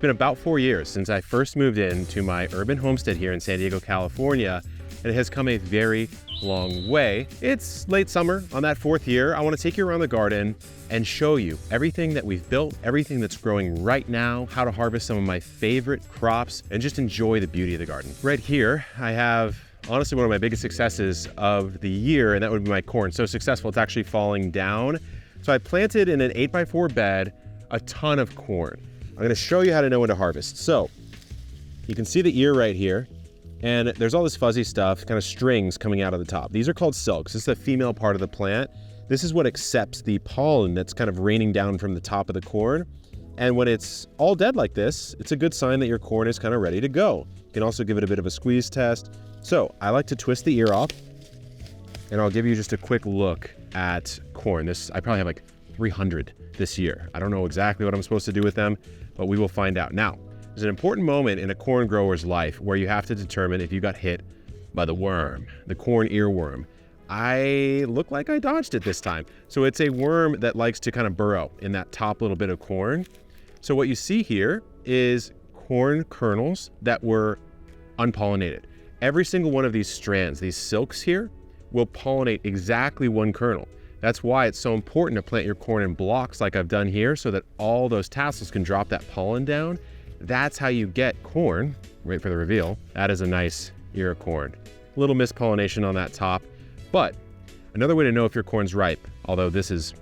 been about 4 years since I first moved into my urban homestead here in San Diego, California, and it has come a very long way. It's late summer on that 4th year. I want to take you around the garden and show you everything that we've built, everything that's growing right now, how to harvest some of my favorite crops, and just enjoy the beauty of the garden. Right here, I have honestly one of my biggest successes of the year, and that would be my corn. So successful, it's actually falling down. So I planted in an 8x4 bed a ton of corn. I'm going to show you how to know when to harvest. So you can see the ear right here, and there's all this fuzzy stuff, kind of strings coming out of the top. These are called silks. This is the female part of the plant. This is what accepts the pollen that's kind of raining down from the top of the corn. And when it's all dead like this, it's a good sign that your corn is kind of ready to go. You can also give it a bit of a squeeze test. So I like to twist the ear off, and I'll give you just a quick look at corn. I probably have like 300 this year. I don't know exactly what I'm supposed to do with them, but we will find out. Now, there's an important moment in a corn grower's life where you have to determine if you got hit by the worm, the corn earworm. I look like I dodged it this time. So it's a worm that likes to kind of burrow in that top little bit of corn. So what you see here is corn kernels that were unpollinated. Every single one of these strands, these silks here, will pollinate exactly one kernel. That's why it's so important to plant your corn in blocks like I've done here so that all those tassels can drop that pollen down. That's how you get corn. Wait for the reveal. That is a nice ear of corn. A little mispollination on that top. But another way to know if your corn's ripe, although this is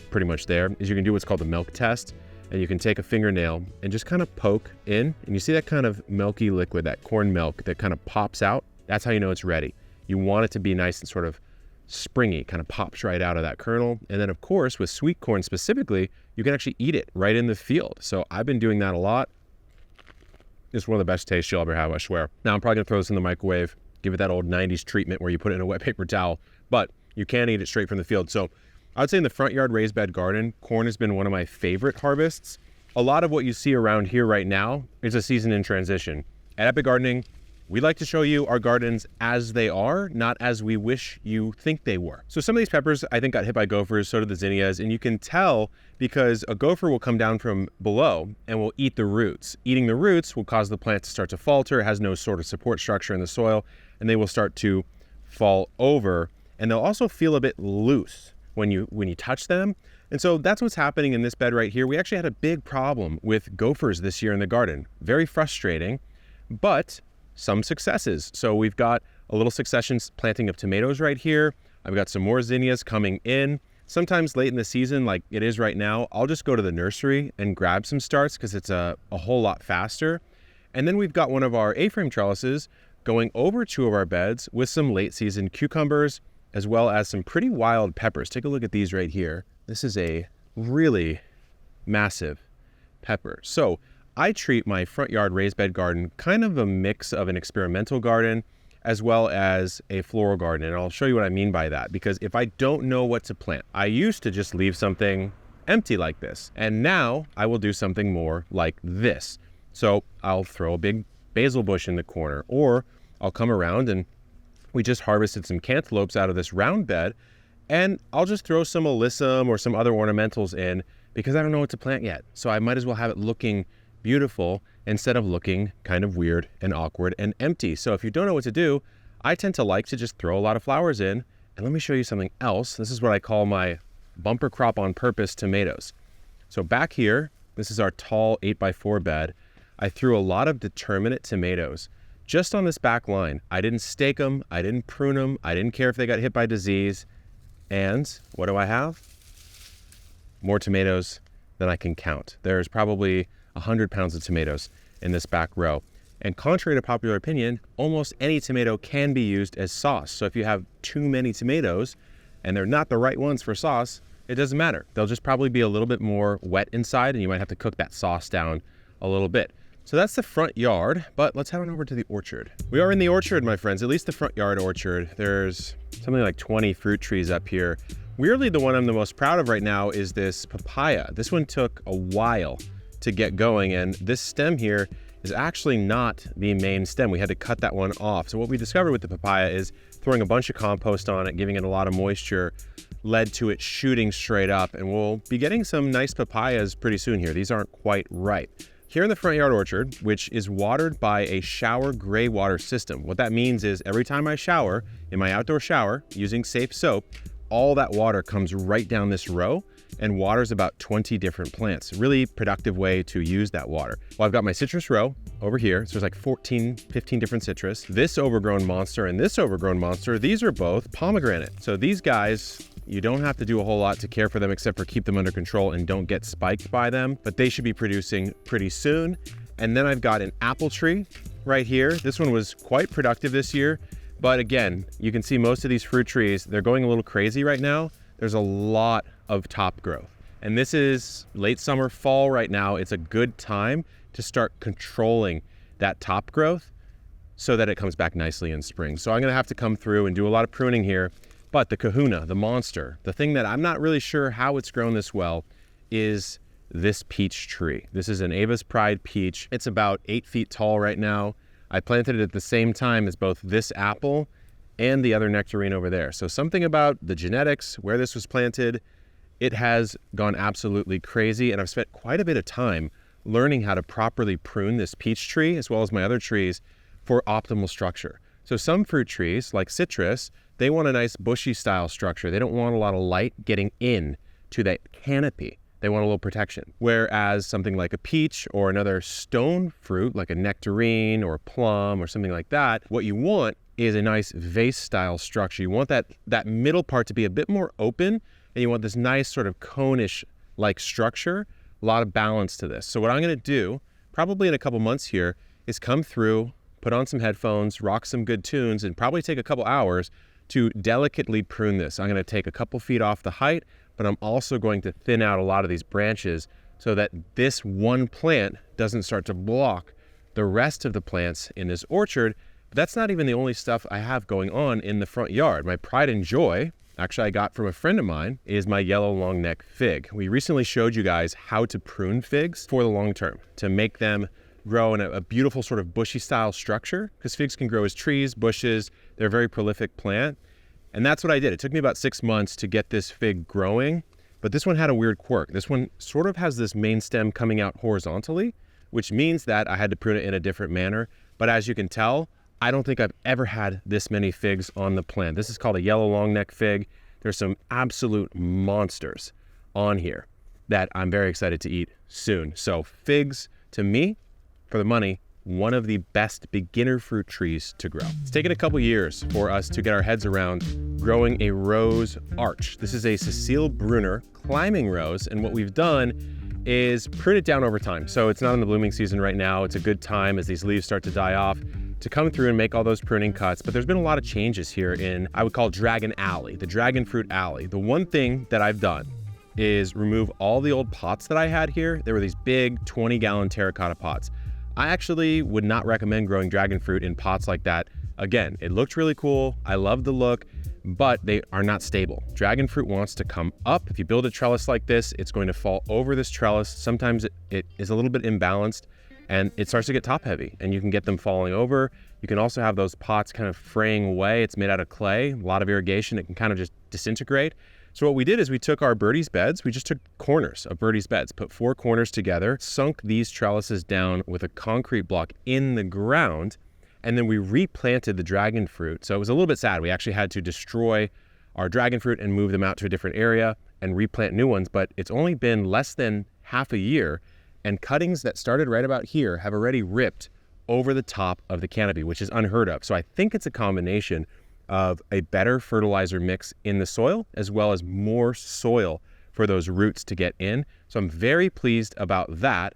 pretty much there, is you can do what's called the milk test. And you can take a fingernail and just kind of poke in, and you see that kind of milky liquid, that corn milk that kind of pops out. That's how you know it's ready. You want it to be nice and sort of springy, kind of pops right out of that kernel. And then of course, with sweet corn specifically, you can actually eat it right in the field. So I've been doing that a lot. It's one of the best tastes you'll ever have, I swear. Now I'm probably gonna throw this in the microwave, give it that old 90s treatment where you put it in a wet paper towel, but you can eat it straight from the field. So I would say in the front yard raised bed garden, corn has been one of my favorite harvests. A lot of what you see around here right now is a season in transition. At Epic Gardening, we like to show you our gardens as they are, not as we wish you think they were. So some of these peppers I think got hit by gophers, so did the zinnias, and you can tell because a gopher will come down from below and will eat the roots. Eating the roots will cause the plant to start to falter, it has no sort of support structure in the soil, and they will start to fall over, and they'll also feel a bit loose when you touch them. And so that's what's happening in this bed right here. We actually had a big problem with gophers this year in the garden. Very frustrating, but some successes. So we've got a little succession planting of tomatoes right here. I've got some more zinnias coming in. Sometimes late in the season, like it is right now, I'll just go to the nursery and grab some starts because it's a whole lot faster. And then we've got one of our A-frame trellises going over 2 of our beds with some late season cucumbers, as well as some pretty wild peppers. Take a look at these right here. This is a really massive pepper. So I treat my front yard raised bed garden kind of a mix of an experimental garden as well as a floral garden. And I'll show you what I mean by that, because if I don't know what to plant, I used to just leave something empty like this. And now I will do something more like this. So I'll throw a big basil bush in the corner, or I'll come around and we just harvested some cantaloupes out of this round bed, and I'll just throw some alyssum or some other ornamentals in because I don't know what to plant yet. So I might as well have it looking beautiful instead of looking kind of weird and awkward and empty. So if you don't know what to do, I tend to like to just throw a lot of flowers in. And let me show you something else. This is what I call my bumper crop on purpose tomatoes. So back here, this is our tall 8x4 bed. I threw a lot of determinate tomatoes just on this back line. I didn't stake them, I didn't prune them, I didn't care if they got hit by disease. And what do I have? More tomatoes than I can count. There's probably 100 pounds of tomatoes in this back row. And contrary to popular opinion, almost any tomato can be used as sauce. So if you have too many tomatoes and they're not the right ones for sauce, it doesn't matter. They'll just probably be a little bit more wet inside, and you might have to cook that sauce down a little bit. So that's the front yard, but let's head on over to the orchard. We are in the orchard, my friends, at least the front yard orchard. There's something like 20 fruit trees up here. Weirdly, the one I'm the most proud of right now is this papaya. This one took a while to get going, and this stem here is actually not the main stem. We had to cut that one off. So what we discovered with the papaya is throwing a bunch of compost on it, giving it a lot of moisture, led to it shooting straight up, and we'll be getting some nice papayas pretty soon here. These aren't quite ripe, Here in the front yard orchard, which is watered by a shower gray water system. What that means is every time I shower in my outdoor shower using safe soap, all that water comes right down this row and waters about 20 different plants. Really productive way to use that water. Well, I've got my citrus row over here. So there's like 14, 15 different citrus. This overgrown monster and this overgrown monster, these are both pomegranate. So these guys, you don't have to do a whole lot to care for them except for keep them under control and don't get spiked by them, but they should be producing pretty soon. And then I've got an apple tree right here. This one was quite productive this year, but again, you can see most of these fruit trees, they're going a little crazy right now. There's a lot of top growth. And this is late summer, fall right now. It's a good time to start controlling that top growth so that it comes back nicely in spring. So I'm gonna have to come through and do a lot of pruning here. But the kahuna, the monster, the thing that I'm not really sure how it's grown this well is this peach tree. This is an Ava's Pride peach. It's about 8 feet tall right now. I planted it at the same time as both this apple and the other nectarine over there. So something about the genetics, where this was planted, it has gone absolutely crazy. And I've spent quite a bit of time learning how to properly prune this peach tree as well as my other trees for optimal structure. So some fruit trees like citrus, they want a nice bushy style structure. They don't want a lot of light getting in to that canopy. They want a little protection. Whereas something like a peach or another stone fruit like a nectarine or plum or something like that, what you want is a nice vase style structure. You want that middle part to be a bit more open, and you want this nice sort of cone-ish like structure, a lot of balance to this. So what I'm gonna do, probably in a couple months here, is come through, put on some headphones, rock some good tunes, and probably take a couple hours to delicately prune this. I'm gonna take a couple feet off the height, but I'm also going to thin out a lot of these branches so that this one plant doesn't start to block the rest of the plants in this orchard. But that's not even the only stuff I have going on in the front yard. My pride and joy, actually I got from a friend of mine, is my yellow long neck fig. We recently showed you guys how to prune figs for the long term, to make them grow in a beautiful sort of bushy style structure, because figs can grow as trees, bushes, they're a very prolific plant. And that's what I did. It took me about 6 months to get this fig growing, but this one had a weird quirk. This one sort of has this main stem coming out horizontally, which means that I had to prune it in a different manner. But as you can tell, I don't think I've ever had this many figs on the plant. This is called a yellow long neck fig. There's some absolute monsters on here that I'm very excited to eat soon. So figs, to me, for the money, one of the best beginner fruit trees to grow. It's taken a couple years for us to get our heads around growing a rose arch. This is a Cecile Brunner climbing rose, and what we've done is prune it down over time. So it's not in the blooming season right now. It's a good time as these leaves start to die off to come through and make all those pruning cuts. But there's been a lot of changes here in, I would call Dragon Alley, the Dragon Fruit Alley. The one thing that I've done is remove all the old pots that I had here. There were these big 20-gallon terracotta pots. I actually would not recommend growing dragon fruit in pots like that. Again, it looked really cool. I love the look, but they are not stable. Dragon fruit wants to come up. If you build a trellis like this, it's going to fall over this trellis. Sometimes it is a little bit imbalanced and it starts to get top heavy and you can get them falling over. You can also have those pots kind of fraying away. It's made out of clay, a lot of irrigation. It can kind of just disintegrate. So what we did is we took our birdie's beds, we just took corners of birdie's beds, put 4 corners together, sunk these trellises down with a concrete block in the ground, and then we replanted the dragon fruit. So it was a little bit sad. We actually had to destroy our dragon fruit and move them out to a different area and replant new ones, but it's only been less than half a year, and cuttings that started right about here have already ripped over the top of the canopy, which is unheard of. So I think it's a combination of a better fertilizer mix in the soil, as well as more soil for those roots to get in. So I'm very pleased about that.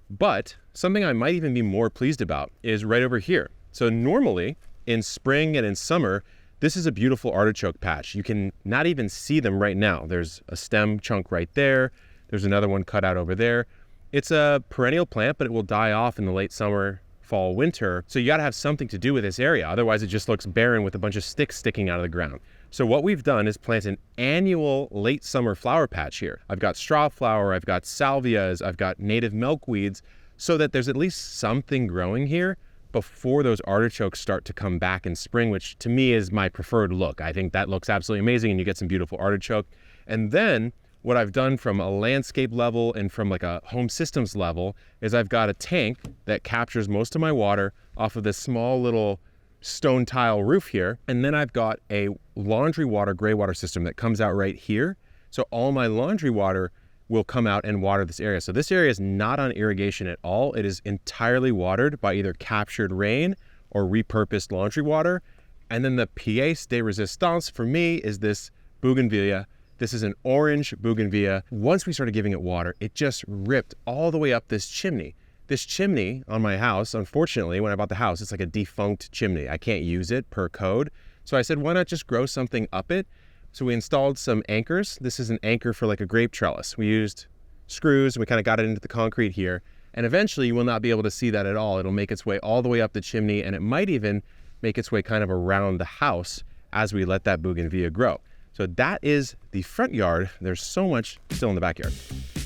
But something I might even be more pleased about is right over here. So normally in spring and in summer, this is a beautiful artichoke patch. You can not even see them right now. There's a stem chunk right there. There's another one cut out over there. It's a perennial plant, but it will die off in the late summer, fall, winter. So you gotta have something to do with this area. Otherwise it just looks barren with a bunch of sticks sticking out of the ground. So what we've done is plant an annual late summer flower patch here. I've got straw flower, I've got salvias, I've got native milkweeds, so that there's at least something growing here before those artichokes start to come back in spring, which to me is my preferred look. I think that looks absolutely amazing and you get some beautiful artichoke. And then what I've done from a landscape level and from like a home systems level is I've got a tank that captures most of my water off of this small little stone tile roof here. And then I've got a laundry water, gray water system that comes out right here. So all my laundry water will come out and water this area. So this area is not on irrigation at all. It is entirely watered by either captured rain or repurposed laundry water. And then the pièce de résistance for me is this bougainvillea. This is an orange bougainvillea. Once we started giving it water, it just ripped all the way up this chimney. This chimney on my house, unfortunately, when I bought the house, it's like a defunct chimney. I can't use it per code. So I said, why not just grow something up it? So we installed some anchors. This is an anchor for like a grape trellis. We used screws and we kind of got it into the concrete here. And eventually you will not be able to see that at all. It'll make its way all the way up the chimney, and it might even make its way kind of around the house as we let that bougainvillea grow. So that is the front yard. There's so much still in the backyard.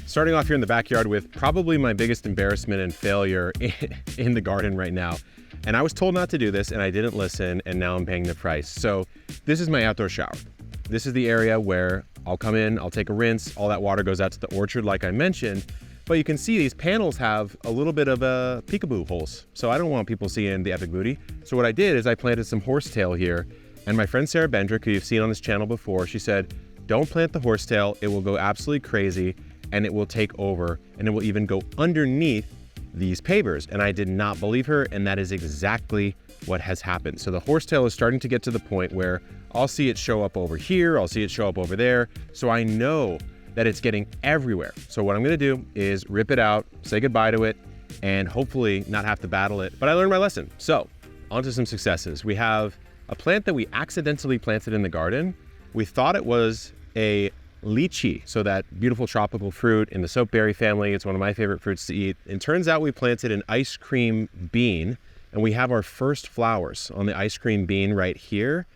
Starting off here in the backyard with probably my biggest embarrassment and failure in the garden right now. And I was told not to do this and I didn't listen, and now I'm paying the price. So this is my outdoor shower. This is the area where I'll come in, I'll take a rinse, all that water goes out to the orchard like I mentioned. But you can see these panels have a little bit of peekaboo holes. So I don't want people seeing the epic booty. So what I did is I planted some horsetail here. And my friend Sarah Bendrick, who you've seen on this channel before, she said, don't plant the horsetail. It will go absolutely crazy and it will take over, and it will even go underneath these pavers. And I did not believe her, and that is exactly what has happened. So the horsetail is starting to get to the point where I'll see it show up over here, I'll see it show up over there. So I know that it's getting everywhere. So what I'm gonna do is rip it out, say goodbye to it, and hopefully not have to battle it. But I learned my lesson. So on to some successes. We have a plant that we accidentally planted in the garden. We thought it was a lychee, so that beautiful tropical fruit in the soapberry family. It's one of my favorite fruits to eat. It turns out we planted an ice cream bean, and we have our first flowers on the ice cream bean right here.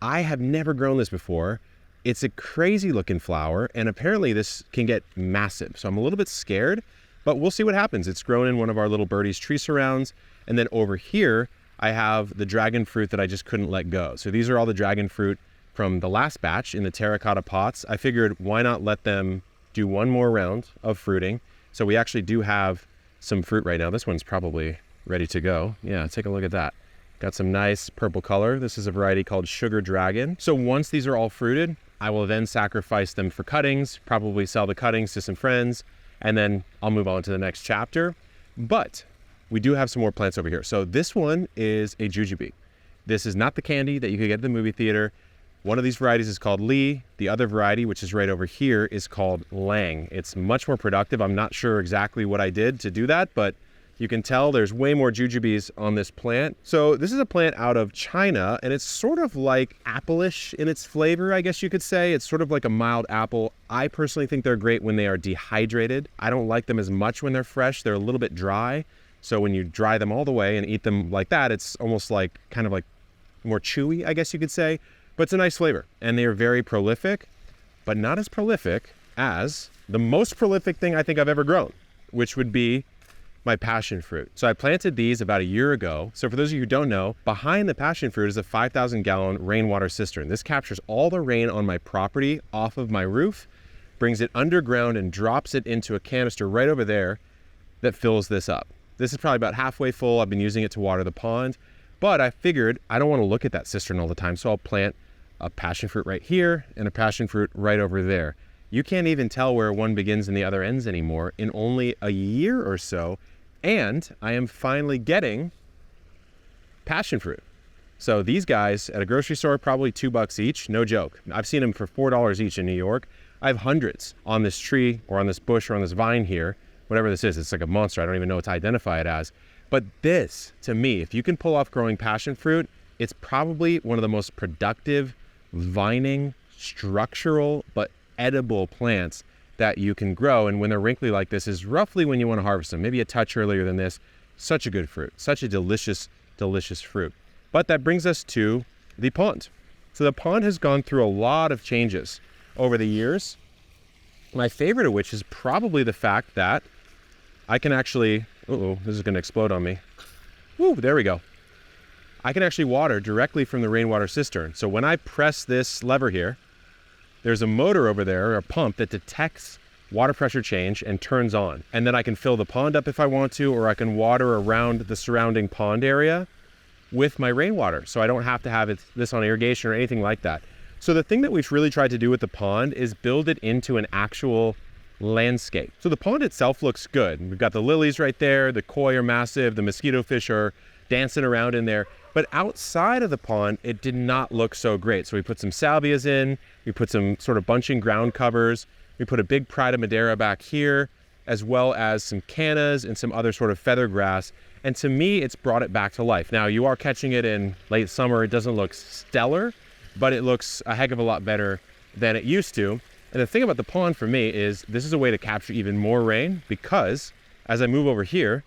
I have never grown this before. It's a crazy looking flower, and apparently this can get massive. So I'm a little bit scared, but we'll see what happens. It's grown in one of our little birdies tree surrounds. And then over here, I have the dragon fruit that I just couldn't let go. So these are all the dragon fruit from the last batch in the terracotta pots. I figured why not let them do one more round of fruiting. So we actually do have some fruit right now. This one's probably ready to go. Yeah, take a look at that. Got some nice purple color. This is a variety called Sugar Dragon. So once these are all fruited, I will then sacrifice them for cuttings, probably sell the cuttings to some friends, and then I'll move on to the next chapter. But we do have some more plants over here. So this one is a jujube. This is not the candy that you could get at the movie theater. One of these varieties is called Lee. The other variety, which is right over here, is called Lang. It's much more productive. I'm not sure exactly what I did to do that, but you can tell there's way more jujubes on this plant. So this is a plant out of China, and it's sort of like apple-ish in its flavor, I guess you could say. It's sort of like a mild apple. I personally think they're great when they are dehydrated. I don't like them as much when they're fresh. They're a little bit dry. So when you dry them all the way and eat them like that, it's almost like kind of like more chewy, I guess you could say. But it's a nice flavor, and they are very prolific, but not as prolific as the most prolific thing I think I've ever grown, which would be my passion fruit. So I planted these about a year ago. So for those of you who don't know, behind the passion fruit is a 5,000 gallon rainwater cistern. This captures all the rain on my property off of my roof, brings it underground and drops it into a canister right over there that fills this up. This is probably about halfway full. I've been using it to water the pond, but I figured I don't want to look at that cistern all the time. So I'll plant a passion fruit right here and a passion fruit right over there. You can't even tell where one begins and the other ends anymore in only a year or so. And I am finally getting passion fruit. So these guys at a grocery store, probably $2 each, no joke. I've seen them for $4 each in New York. I have hundreds on this tree or on this bush or on this vine here, whatever this is. It's like a monster. I don't even know what to identify it as. But this, to me, if you can pull off growing passion fruit, it's probably one of the most productive vining, structural, but edible plants that you can grow. And when they're wrinkly like this is roughly when you want to harvest them, maybe a touch earlier than this. Such a good fruit, such a delicious, delicious fruit. But that brings us to the pond. So the pond has gone through a lot of changes over the years. My favorite of which is probably the fact that I can actually, this is gonna explode on me. Woo, there we go. I can actually water directly from the rainwater cistern. So when I press this lever here, there's a motor over there, or a pump that detects water pressure change and turns on. And then I can fill the pond up if I want to, or I can water around the surrounding pond area with my rainwater. So I don't have to have this on irrigation or anything like that. So the thing that we've really tried to do with the pond is build it into an actual landscape. So the pond itself looks good. We've got the lilies right there, the koi are massive, the mosquito fish are dancing around in there. But outside of the pond, it did not look so great. So we put some salvias in, we put some sort of bunching ground covers, we put a big Pride of Madeira back here, as well as some cannas and some other sort of feather grass. And to me, it's brought it back to life. Now, you are catching it in late summer. It doesn't look stellar, but it looks a heck of a lot better than it used to. And the thing about the pond for me is this is a way to capture even more rain, because as I move over here,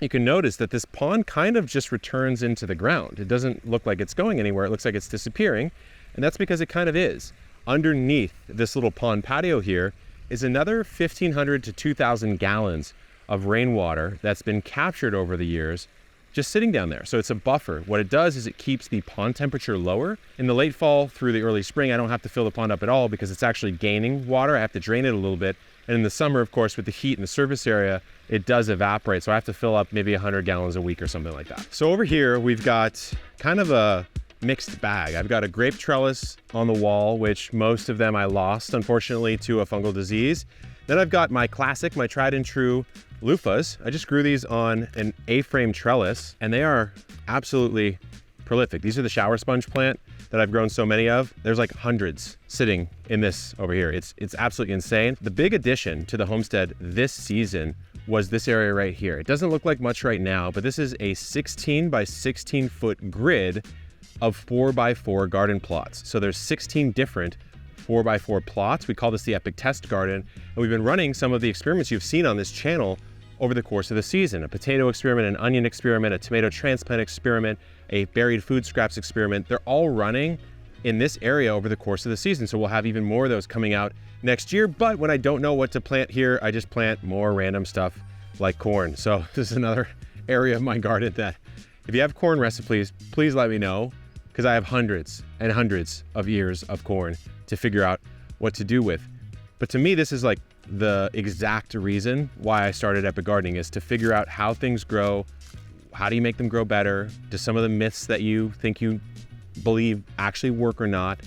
you can notice that this pond kind of just returns into the ground. It doesn't look like it's going anywhere. It looks like it's disappearing. And that's because it kind of is. Underneath this little pond patio here is another 1,500 to 2,000 gallons of rainwater that's been captured over the years, just sitting down there. So it's a buffer. What it does is it keeps the pond temperature lower. In the late fall through the early spring, I don't have to fill the pond up at all because it's actually gaining water. I have to drain it a little bit. And in the summer, of course, with the heat in the surface area, it does evaporate. So I have to fill up maybe 100 gallons a week or something like that. So over here, we've got kind of a mixed bag. I've got a grape trellis on the wall, which most of them I lost, unfortunately, to a fungal disease. Then I've got my classic, my tried and true loofahs. I just grew these on an A-frame trellis, and they are absolutely prolific. These are the shower sponge plant that I've grown so many of. There's like hundreds sitting in this over here. It's absolutely insane. The big addition to the homestead this season was this area right here. It doesn't look like much right now, but this is a 16 by 16 foot grid of 4x4 garden plots. So there's 16 different 4x4 plots. We call this the Epic Test Garden. And we've been running some of the experiments you've seen on this channel over the course of the season. A potato experiment, an onion experiment, a tomato transplant experiment, a buried food scraps experiment. They're all running in this area over the course of the season. So we'll have even more of those coming out next year. But when I don't know what to plant here, I just plant more random stuff like corn. So this is another area of my garden that if you have corn recipes, please let me know, because I have hundreds and hundreds of ears of corn to figure out what to do with. But to me, this is like the exact reason why I started Epic Gardening, is to figure out how things grow. How do you make them grow better? Do some of the myths that you think you believe actually work or not?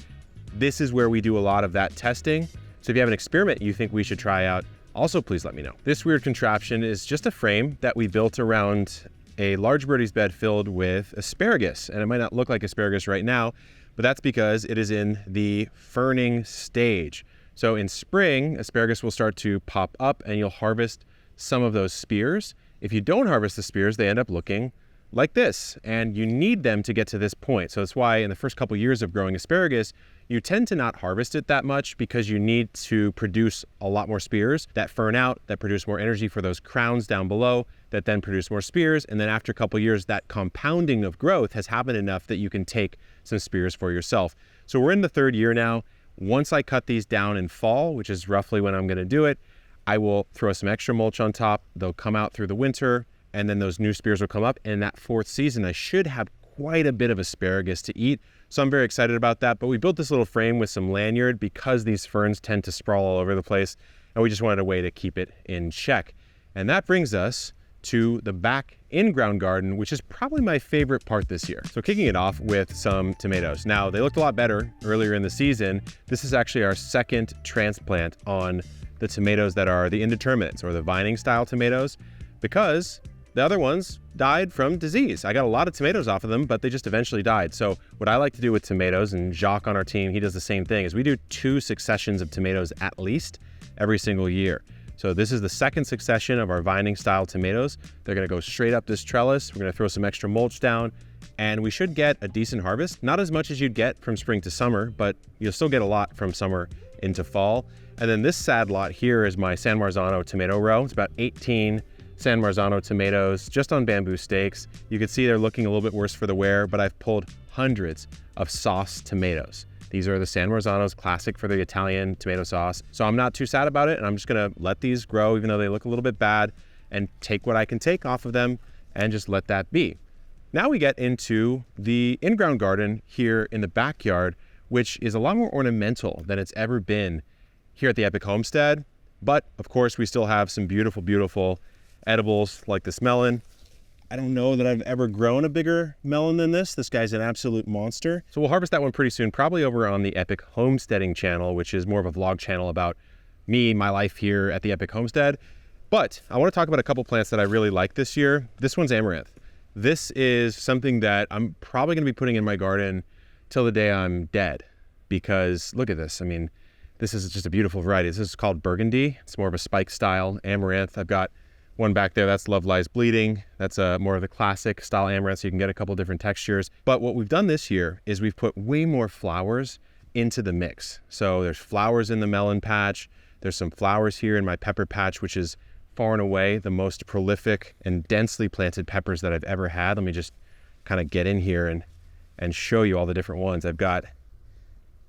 This is where we do a lot of that testing. So if you have an experiment you think we should try out, also please let me know. This weird contraption is just a frame that we built around a large birdie's bed filled with asparagus. And it might not look like asparagus right now, but that's because it is in the ferning stage. So in spring, asparagus will start to pop up and you'll harvest some of those spears. If you don't harvest the spears, they end up looking like this, and you need them to get to this point. So that's why in the first couple years of growing asparagus, you tend to not harvest it that much, because you need to produce a lot more spears that fern out, that produce more energy for those crowns down below, that then produce more spears. And then after a couple years, that compounding of growth has happened enough that you can take some spears for yourself. So we're in the third year now. Once I cut these down in fall, which is roughly when I'm gonna do it, I will throw some extra mulch on top. They'll come out through the winter, and then those new spears will come up. And that fourth season, I should have quite a bit of asparagus to eat. So I'm very excited about that. But we built this little frame with some lanyard because these ferns tend to sprawl all over the place, and we just wanted a way to keep it in check. And that brings us to the back in-ground garden, which is probably my favorite part this year. So kicking it off with some tomatoes. Now, they looked a lot better earlier in the season. This is actually our second transplant on the tomatoes that are the indeterminates, or the vining style tomatoes, because the other ones died from disease. I got a lot of tomatoes off of them, but they just eventually died. So what I like to do with tomatoes, and Jacques on our team, he does the same thing, is we do 2 successions of tomatoes at least every single year. So this is the second succession of our vining style tomatoes. They're gonna go straight up this trellis. We're gonna throw some extra mulch down, and we should get a decent harvest. Not as much as you'd get from spring to summer, but you'll still get a lot from summer into fall. And then this sad lot here is my San Marzano tomato row. It's about 18 San Marzano tomatoes just on bamboo stakes. You can see they're looking a little bit worse for the wear, but I've pulled hundreds of sauce tomatoes. These are the San Marzanos, classic for the Italian tomato sauce. So I'm not too sad about it, and I'm just gonna let these grow, even though they look a little bit bad, and take what I can take off of them and just let that be. Now we get into the in-ground garden here in the backyard, which is a lot more ornamental than it's ever been here at the Epic Homestead. But of course, we still have some beautiful, beautiful edibles like this melon. I don't know that I've ever grown a bigger melon than this. This guy's an absolute monster. So we'll harvest that one pretty soon, probably over on the Epic Homesteading channel, which is more of a vlog channel about me, my life here at the Epic Homestead. But I want to talk about a couple plants that I really like this year. This one's amaranth. This is something that I'm probably going to be putting in my garden till the day I'm dead, because look at this. I mean, this is just a beautiful variety. This is called Burgundy. It's more of a spike style amaranth. I've got one back there, that's Love Lies Bleeding. That's more of the classic style amaranth, so you can get a couple different textures. But what we've done this year is we've put way more flowers into the mix. So there's flowers in the melon patch. There's some flowers here in my pepper patch, which is far and away the most prolific and densely planted peppers that I've ever had. Let me just kind of get in here and show you all the different ones. I've got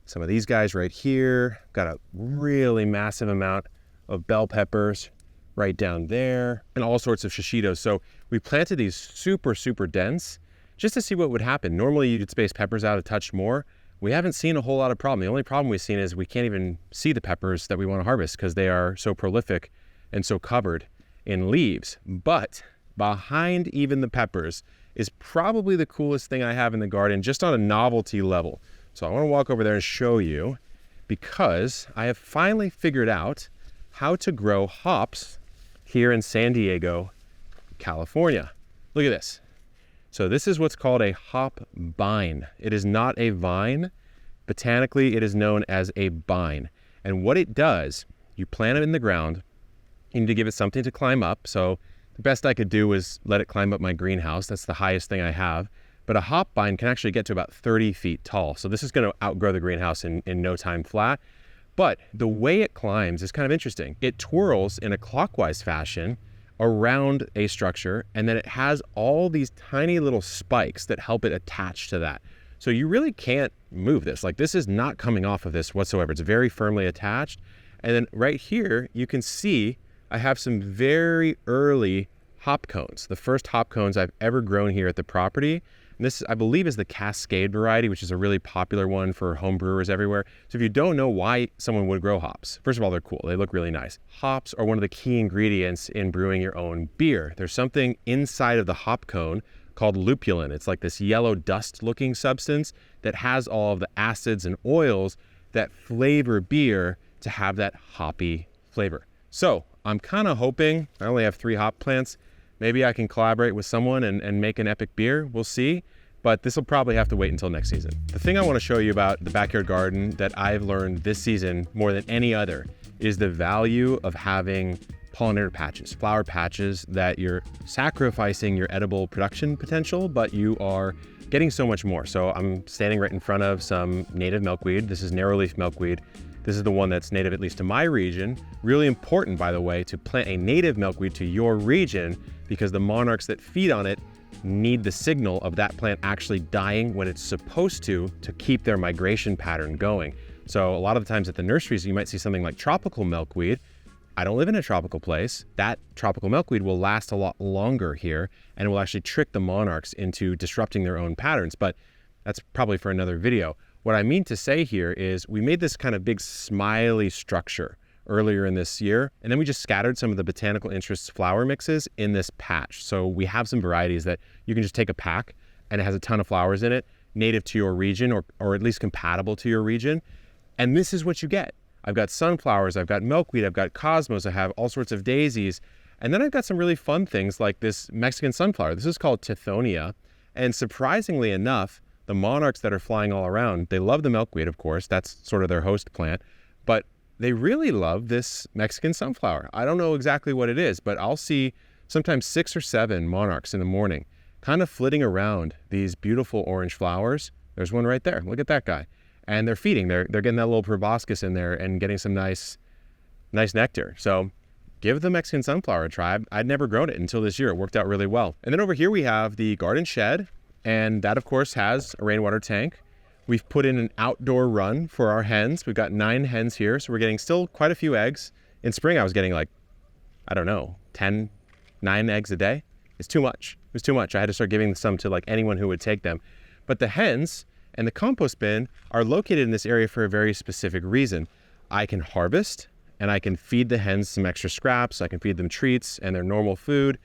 some of these guys right here. Got a really massive amount of bell peppers right down there, and all sorts of shishitos. So we planted these super, super dense just to see what would happen. Normally you could space peppers out a touch more. We haven't seen a whole lot of problem. The only problem we've seen is we can't even see the peppers that we want to harvest because they are so prolific and so covered in leaves. But behind even the peppers is probably the coolest thing I have in the garden, just on a novelty level. So I want to walk over there and show you, because I have finally figured out how to grow hops here in San Diego, California. Look at this. So this is what's called a hop bine. It is not a vine. Botanically, it is known as a bine. And what it does, you plant it in the ground. You need to give it something to climb up. So the best I could do was let it climb up my greenhouse. That's the highest thing I have. But a hop bine can actually get to about 30 feet tall. So this is going to outgrow the greenhouse in no time flat. But the way it climbs is kind of interesting. It twirls in a clockwise fashion around a structure, and then it has all these tiny little spikes that help it attach to that. So you really can't move this. Like, this is not coming off of this whatsoever. It's very firmly attached. And then right here, you can see I have some very early hop cones. The first hop cones I've ever grown here at the property. And this, I believe, is the Cascade variety, which is a really popular one for home brewers everywhere. So if you don't know why someone would grow hops, first of all, they're cool. They look really nice. Hops are one of the key ingredients in brewing your own beer. There's something inside of the hop cone called lupulin. It's like this yellow dust-looking substance that has all of the acids and oils that flavor beer to have that hoppy flavor. So I'm kind of hoping, I only have 3 hop plants, maybe I can collaborate with someone and make an epic beer. We'll see. But this will probably have to wait until next season. The thing I want to show you about the backyard garden that I've learned this season more than any other is the value of having pollinator patches, flower patches, that you're sacrificing your edible production potential, but you are getting so much more. So I'm standing right in front of some native milkweed. This is narrowleaf milkweed. This is the one that's native, at least to my region. Really important, by the way, to plant a native milkweed to your region, because the monarchs that feed on it need the signal of that plant actually dying when it's supposed to keep their migration pattern going. So a lot of the times at the nurseries, you might see something like tropical milkweed. I don't live in a tropical place. That tropical milkweed will last a lot longer here, and it will actually trick the monarchs into disrupting their own patterns. But that's probably for another video. What I mean to say here is we made this kind of big smiley structure earlier in this year, and then we just scattered some of the botanical interests flower mixes in this patch. So we have some varieties that you can just take a pack and it has a ton of flowers in it, native to your region, or at least compatible to your region. And this is what you get. I've got sunflowers, I've got milkweed, I've got cosmos, I have all sorts of daisies. And then I've got some really fun things like this Mexican sunflower. This is called Tithonia. And surprisingly enough, the monarchs that are flying all around, they love the milkweed, of course. That's sort of their host plant. But they really love this Mexican sunflower. I don't know exactly what it is, but I'll see sometimes 6 or 7 monarchs in the morning kind of flitting around these beautiful orange flowers. There's one right there. Look at that guy. And they're feeding. They're getting that little proboscis in there and getting some nice nectar. So give the Mexican sunflower a try. I'd never grown it until this year. It worked out really well. And then over here we have the garden shed. And that, of course, has a rainwater tank. We've put in an outdoor run for our hens. We've got 9 hens here, so we're getting still quite a few eggs. In spring, I was getting like, I don't know, 9 eggs a day. It's too much. It was too much. I had to start giving some to like anyone who would take them. But the hens and the compost bin are located in this area for a very specific reason. I can harvest and I can feed the hens some extra scraps. I can feed them treats and their normal food.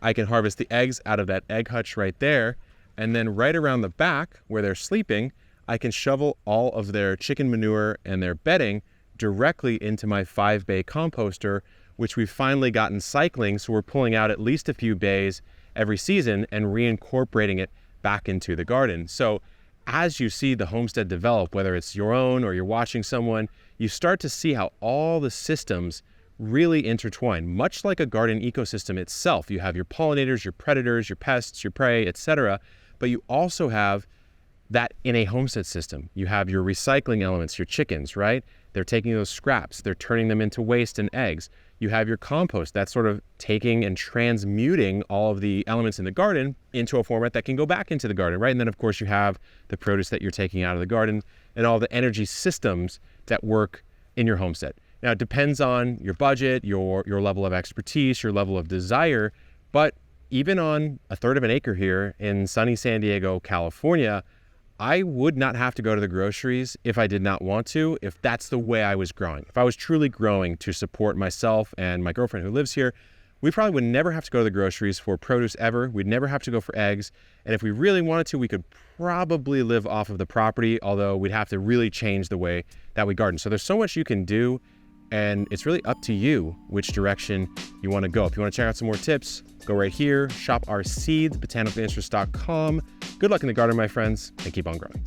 I can harvest the eggs out of that egg hutch right there. And then right around the back where they're sleeping, I can shovel all of their chicken manure and their bedding directly into my 5-bay composter, which we've finally gotten cycling. So we're pulling out at least a few bays every season and reincorporating it back into the garden. So as you see the homestead develop, whether it's your own or you're watching someone, you start to see how all the systems really intertwine, much like a garden ecosystem itself. You have your pollinators, your predators, your pests, your prey, etc. But you also have that in a homestead system. You have your recycling elements, your chickens, right? They're taking those scraps, they're turning them into waste and eggs. You have your compost that's sort of taking and transmuting all of the elements in the garden into a format that can go back into the garden, right? And then of course you have the produce that you're taking out of the garden and all the energy systems that work in your homestead. Now it depends on your budget, your level of expertise, your level of desire, but even on 1/3 of an acre here in sunny San Diego, California, I would not have to go to the groceries if I did not want to, if that's the way I was growing. If I was truly growing to support myself and my girlfriend who lives here, we probably would never have to go to the groceries for produce ever. We'd never have to go for eggs. And if we really wanted to, we could probably live off of the property, although we'd have to really change the way that we garden. So there's so much you can do, and it's really up to you which direction you want to go. If you want to check out some more tips, go right here, shop our seeds, botanicalindustries.com. Good luck in the garden, my friends, and keep on growing.